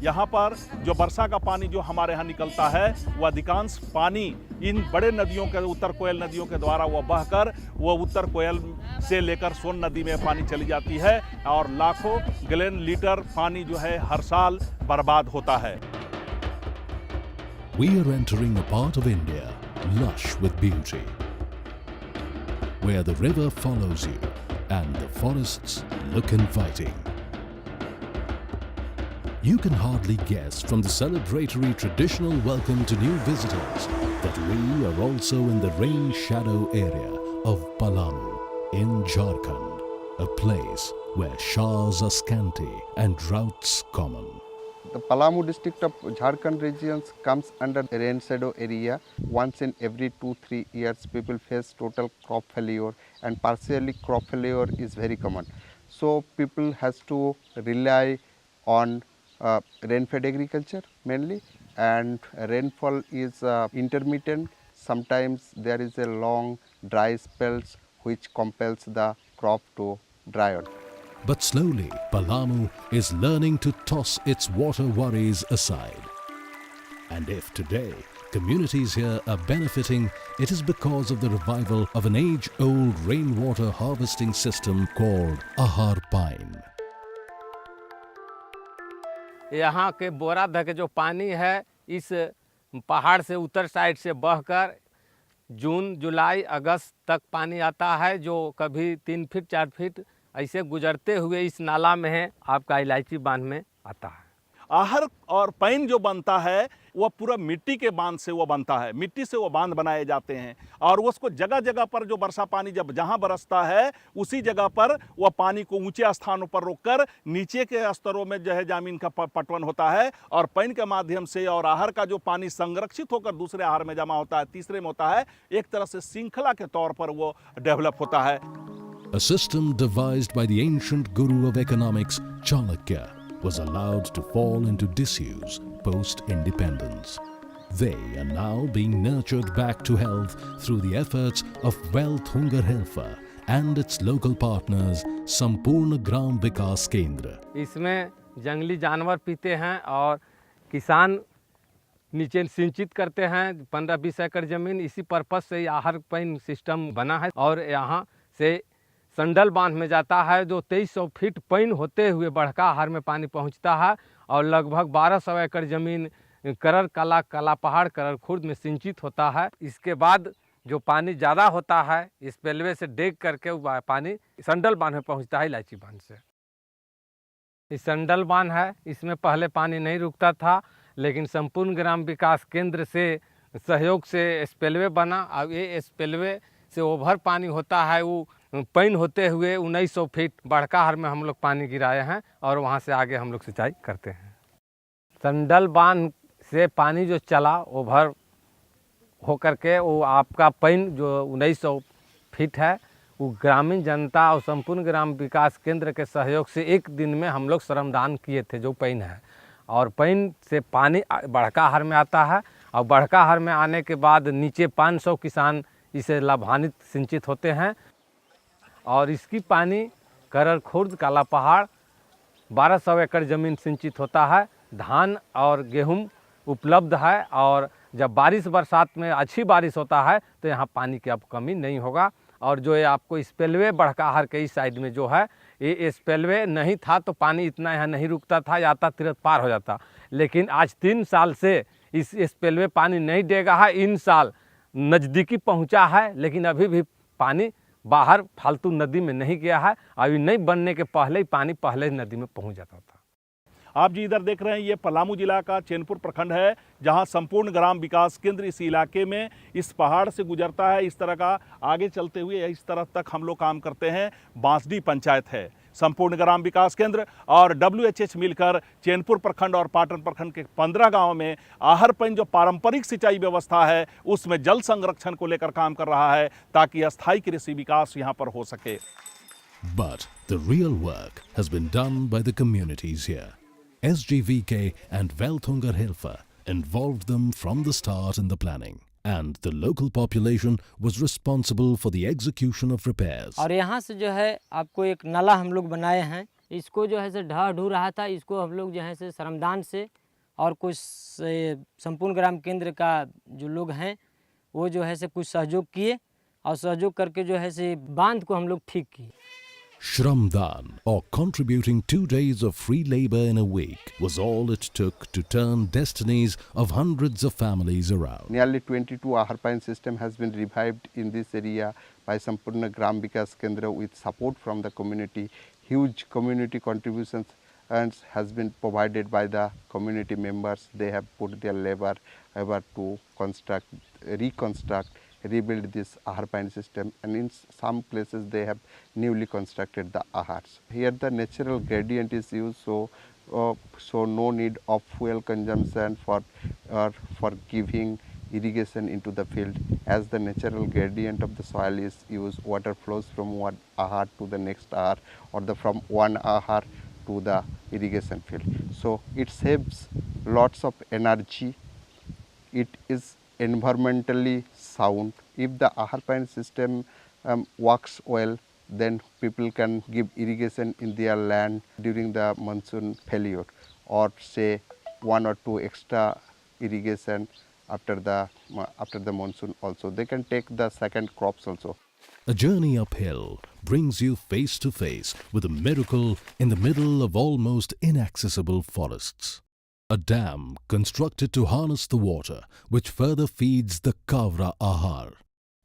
यहाँ पर जो वर्षा का पानी जो हमारे यहाँ निकलता है वह अधिकांश पानी इन बड़े नदियों के उत्तर कोयल नदियों के द्वारा वह बहकर वह उत्तर कोयल से लेकर सोन नदी में पानी चली जाती है और लाखों गैलन लीटर पानी जो है हर साल बर्बाद होता है। We are entering a part of India lush with beauty, where the river follows you and the forests look inviting. You can hardly guess from the celebratory traditional welcome to new visitors that we are also in the rain shadow area of Palamu in Jharkhand, a place where showers are scanty and droughts common. The Palamu district of Jharkhand regions comes under the rain shadow area. Once in every 2-3 years people face total crop failure, and partially crop failure is very common. So people has to rely on rain-fed agriculture mainly, and rainfall is intermittent. Sometimes there is a long dry spells which compels the crop to dry out. But slowly, Palamu is learning to toss its water worries aside. And if today communities here are benefiting, it is because of the revival of an age-old rainwater harvesting system called Ahar Pine. यहाँ के बोरादह के जो पानी है इस पहाड़ से उत्तर side से बहकर जून जुलाई अगस्त तक पानी आता है, जो कभी 3 फीट 4 फीट ऐसे गुजरते हुए इस नाला में है आपका इलायची बांध में आता है। आहर और पाइन जो बनता है वह पूरा मिट्टी के बांध से वो बनता है। मिट्टी से वो बांध बनाए जाते हैं और उसको जगह जगह पर जो वर्षा पानी जब जहाँ बरसता है उसी जगह पर वह पानी को ऊंचे स्थानों पर रोककर नीचे के स्तरों में जो है जमीन का पटवन होता है और पाइन के माध्यम से और आहर का जो पानी संरक्षित होकर दूसरे आहर में जमा होता है, तीसरे में होता है, एक तरह से श्रृंखला के तौर पर वो डेवलप होता है। A system devised by the ancient guru of economics, Chanakya, was allowed to fall into disuse post-independence. They are now being nurtured back to health through the efforts of Wealth Hunger Helfer and its local partners, Sampurna Gram Vikas Kendra. इसमें जंगली जानवर पीते हैं और किसान नीचे सिंचित करते हैं। 15-20 एकड़ ज़मीन इसी पर्पस से आहर पाइन सिस्टम बना है और यहाँ से संडल बांध में जाता है जो 2300 फीट पाइन होते हुए बड़का आहर में पानी पहुँचता है और लगभग 1200 एकड़ ज़मीन करर कला पहाड़ करर खुर्द में सिंचित होता है। इसके बाद जो पानी ज़्यादा होता है इस पेलवे से डेग करके वो पानी संडल बांध में पहुँचता है इलायची बांध से। इस संडल बांध है, इसमें पहले पानी नहीं रुकता था, लेकिन संपूर्ण ग्राम विकास केंद्र से सहयोग से स्पेलवे बना। अब ये स्पेलवे से ओवर पानी होता है, वो पाइन होते हुए 1900 फीट बड़का आहर में हम लोग पानी गिराए हैं और वहाँ से आगे हम लोग सिंचाई करते हैं। संडल बांध से पानी जो चला ओवर होकर के वो आपका पाइन जो 1900 फीट है वो ग्रामीण जनता और संपूर्ण ग्राम विकास केंद्र के सहयोग से एक दिन में हम लोग श्रमदान किए थे। जो पाइन है और पाइन से पानी बड़का आहर में आता है और बड़का आहर में आने के बाद नीचे 500 किसान इसे लाभान्वित सिंचित होते हैं और इसकी पानी करर खुर्द काला पहाड़ 1200 एकड़ ज़मीन सिंचित होता है। धान और गेहूं उपलब्ध है और जब बारिश बरसात में अच्छी बारिश होता है तो यहाँ पानी की अब कमी नहीं होगा। और जो है आपको स्पेलवे बड़का आहर के इस साइड में जो है ये स्पेलवे नहीं था तो पानी इतना यहाँ नहीं रुकता था, याता तीरथ पार हो जाता। लेकिन आज 3 साल से इस स्पेलवे पानी नहीं देगा है। इन साल नज़दीकी पहुँचा है लेकिन अभी भी पानी बाहर फालतू नदी में नहीं गया है। अभी नहीं बनने के पहले ही पानी पहले ही नदी में पहुँच जाता था। आप जी इधर देख रहे हैं ये पलामू जिला का चैनपुर प्रखंड है जहां संपूर्ण ग्राम विकास केंद्र इस इलाके में इस पहाड़ से गुजरता है। इस तरह का आगे चलते हुए इस तरफ तक हम लोग काम करते हैं। बांसडी पंचायत है, संपूर्ण ग्राम विकास केंद्र और WHH मिलकर चैनपुर प्रखंड और पाटन प्रखंड के 15 गाँव में आहर पाइन जो पारंपरिक सिंचाई व्यवस्था है उसमें जल संरक्षण को लेकर काम कर रहा है ताकि अस्थायी कृषि विकास यहाँ पर हो सके। But the real work has been done by the communities here. SGVK and Wealth Hunger Helfer involved them from the start in the planning, and the local population was responsible for the execution of repairs. और यहाँ से जो है आपको एक नाला हम लोग बनाए हैं, इसको जो है से ढह ढू रहा था, इसको हम लोग जो है से श्रमदान से और कुछ संपूर्ण ग्राम केंद्र का जो लोग हैं वो जो है से कुछ सहयोग किए और सहयोग करके जो है से बांध को हम लोग ठीक किए। Shramdan, or contributing 2 days of free labor in a week, was all it took to turn destinies of hundreds of families around. Nearly 22 Ahar Pine system has been revived in this area by Sampurna Gram Vikas Kendra with support from the community. Huge community contributions and has been provided by the community members. They have put their labor to construct, reconstruct, rebuild this Ahar Pine system, and in some places they have newly constructed the Ahars. Here the natural gradient is used, so no need of fuel consumption for giving irrigation into the field. As the natural gradient of the soil is used, water flows from one ahar to the next ahar, or from one ahar to the irrigation field. So it saves lots of energy. It is environmentally sound. If the Ahar Pine system works well, then people can give irrigation in their land during the monsoon failure, or say 1 or 2 extra irrigation after the monsoon also. They can take the second crops also. A journey uphill brings you face to face with a miracle in the middle of almost inaccessible forests. A dam constructed to harness the water which further feeds the Kavra Ahar.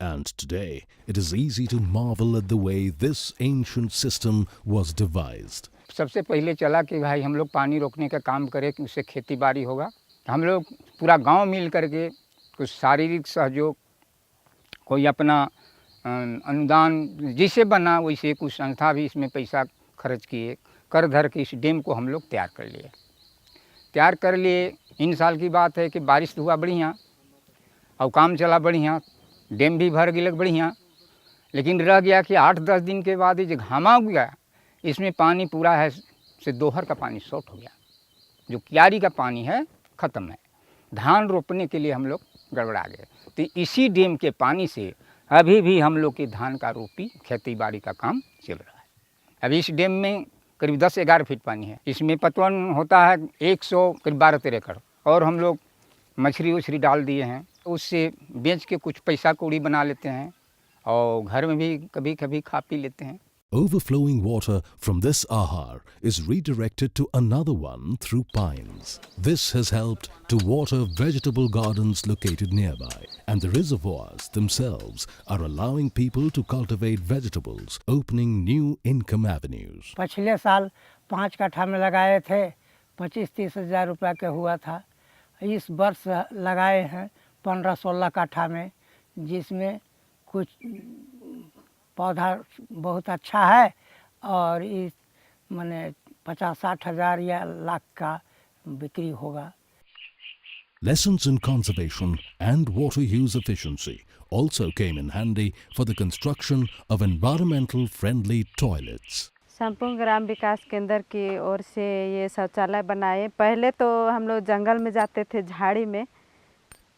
And today it is easy to marvel at the way this ancient system was devised. सबसे पहले चला कि भाई हम लोग पानी रोकने का काम करें कि उससे खेती बाड़ी होगा। हम लोग पूरा गांव मिल करके कुछ शारीरिक सहयोग, कोई अपना अनुदान जिसे बना वैसे कुछ संस्था भी इसमें पैसा खर्च किए, कर धर के इस डैम को हम लोग तैयार कर लिए। इन साल की बात है कि बारिश हुआ बढ़िया और काम चला बढ़िया, डैम भी भर गया बढ़िया, लेकिन रह गया कि 8-10 दिन के बाद ये घामा हो गया, इसमें पानी पूरा है से दोहर का पानी शॉर्ट हो गया, जो क्यारी का पानी है ख़त्म है। धान रोपने के लिए हम लोग गड़बड़ा गए। तो इसी डैम के पानी से अभी भी हम लोग के धान का रोपी खेती बाड़ी का काम चल रहा है। अभी इस डैम में करीब 10-11 फीट पानी है। इसमें पटवन होता है 100 करीब 12-13 एकड़, और हम लोग मछली उछली डाल दिए हैं, उससे बेच के कुछ पैसा कौड़ी बना लेते हैं और घर में भी कभी कभी खा पी लेते हैं। Overflowing water from this ahar is redirected to another one through pines. This has helped to water vegetable gardens located nearby, and the reservoirs themselves are allowing people to cultivate vegetables, opening new income avenues. पिछले साल 5 कट्ठा में लगाए थे, 25-30 हज़ार रुपया का हुआ था। इस वर्ष लगाए हैं 15-16 कट्ठा में, जिसमें कुछ पौधा बहुत अच्छा है और इस माने 50-60 हज़ार या लाख का बिक्री होगा। Lessons in conservation and water use efficiency also came in handy for the construction of environmental friendly toilets. संपूर्ण ग्राम विकास केंद्र की ओर से ये शौचालय बनाए। पहले तो हम लोग जंगल में जाते थे झाड़ी में,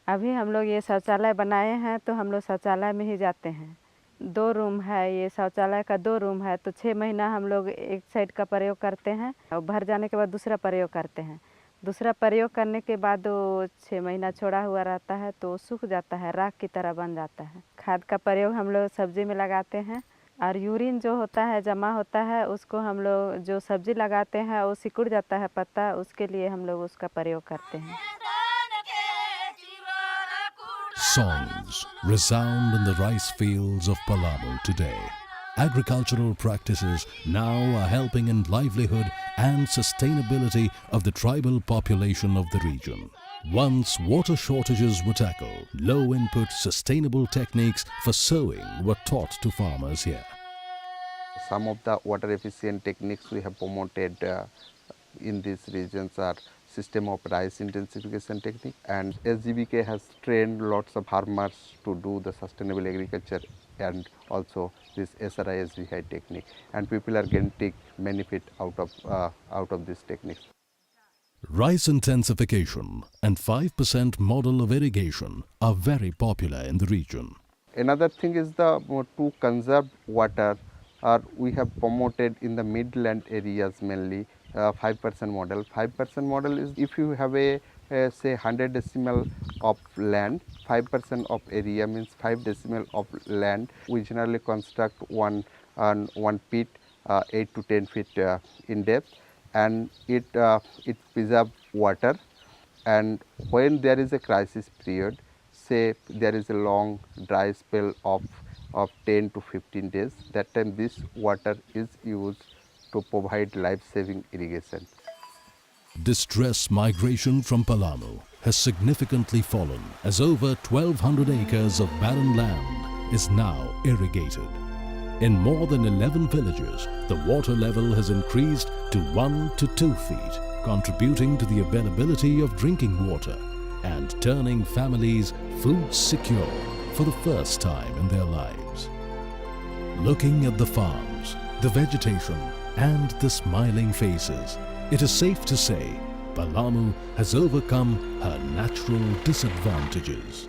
अभी हम लोग ये शौचालय बनाए हैं तो हम लोग शौचालय में ही जाते हैं। 2 रूम है, ये शौचालय का 2 रूम है, तो 6 महीना हम लोग एक साइड का प्रयोग करते हैं और भर जाने के बाद दूसरा प्रयोग करते हैं। दूसरा प्रयोग करने के बाद वो 6 महीना छोड़ा हुआ रहता है तो सूख जाता है, राख की तरह बन जाता है। खाद का प्रयोग हम लोग सब्जी में लगाते हैं, और यूरिन जो होता है जमा होता है उसको हम लोग जो सब्जी लगाते हैं वो सिकुड़ जाता है पत्ता, उसके लिए हम लोग उसका प्रयोग करते हैं। Songs resound in the rice fields of Palamu today. Agricultural practices now are helping in livelihood and sustainability of the tribal population of the region. Once water shortages were tackled, low-input sustainable techniques for sowing were taught to farmers here. Some of the water efficient techniques we have promoted in these regions are system of rice intensification technique, and SGBK has trained lots of farmers to do the sustainable agriculture and also this SRI SVI technique, and people are getting benefit out of this technique. Rice intensification and 5% model of irrigation are very popular in the region. Another thing is to conserve water. we have promoted in the midland areas mainly 5% model. 5% model is if you have a say 100 decimal of land, 5% of area means 5 decimal of land. We generally construct one pit 8 to 10 feet in depth, and it preserves water. And when there is a crisis period, say there is a long dry spell of 10 to 15 days, that time this water is used to provide life-saving irrigation. Distress migration from Palamu has significantly fallen as over 1,200 acres of barren land is now irrigated. In more than 11 villages, the water level has increased to 1 to 2 feet, contributing to the availability of drinking water and turning families food secure for the first time in their lives. Looking at the farms, the vegetation and the smiling faces, it is safe to say Palamu has overcome her natural disadvantages.